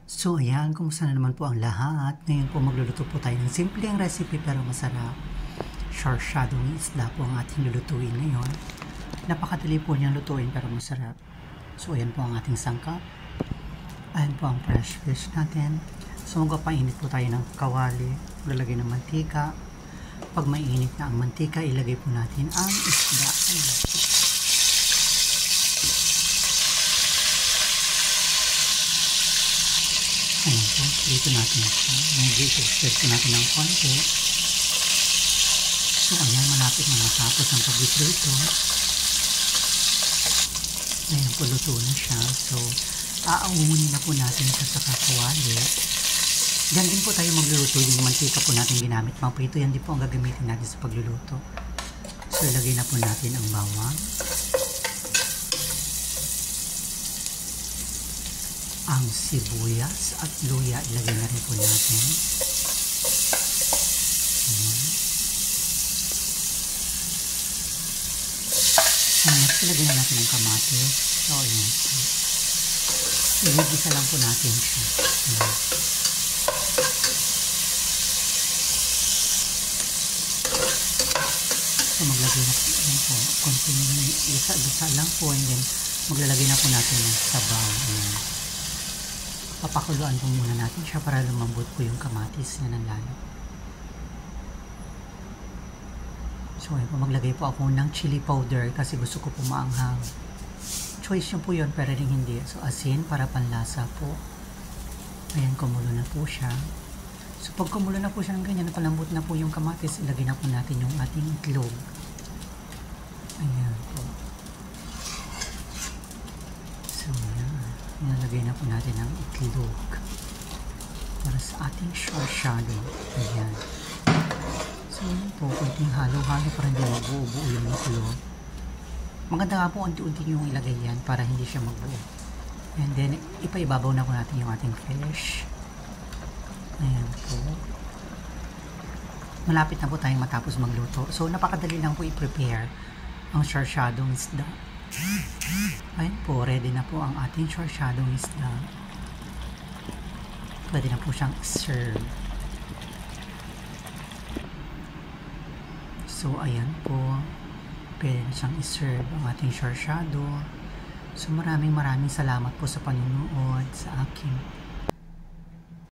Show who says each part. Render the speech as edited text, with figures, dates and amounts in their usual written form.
Speaker 1: So ayan, kumusta na naman po ang lahat? Ngayon po magluluto po tayo ng simpleng recipe pero masarap. Shadong isda po ang ating lulutuin ngayon. Napakadali po niyang lutuin pero masarap. So ayan po ang ating sangkap. Ayan po ang fresh fish natin. So magpapainit po tayo ng kawali. Lalagay ng mantika. Pag mainit na ang mantika, ilagay po natin ang isda. Ayan po, dito natin siya. Medyo i-stir ko natin ng konti. So ayan, malapit na matapos ang pag-prito. Ayan po, luto na siya. So, aawunin na po natin sa kawali. Diyan din po tayo magluluto. Yung mantika po natin ginamit pang prito, yan din po ang gagamitin natin sa pagluluto. So, ilagay na po natin ang bawang. Ang sibuyas at luya, ilagay na rin po natin. Next, ilagay na natin ang kamatis. So, ayan. Igigisa lang po natin siya. So, maglagay na po. Konting isa lang po. And then, maglalagay na po natin ng sabaw. Ayan. Papakuluan po muna natin siya para lumambot po yung kamatis na lalo. So ayun po, maglagay po ako ng chili powder kasi gusto ko po maanghang. Choice nyo po yun, pero rin hindi. So asin para panlasa po. Ayan, kumulo na po siya. So pag kumulo na po siya ng ganyan, napalambot na po yung kamatis, ilagay na po natin yung ating itlog. Ayan po. So ayan. Nalagay na po natin ang itlog para sa ating shado. Ayan. So, yun po, kunting halo-halo para hindi magbuo-buo yung itlog. Maganda nga po, unti-unti yung ilagay yan para hindi siya magbuo. And then, ipaibabaw na po natin yung ating fish. Ayan po. Malapit na po tayong matapos magluto. So, napakadali lang po i-prepare ang shadong isda. Ayan po, ready na po ang ating shadong isda. Pwede na po siyang serve. So, ayan po. Pwede na siyang iserve ang ating shado. So, maraming salamat po sa panunood sa aking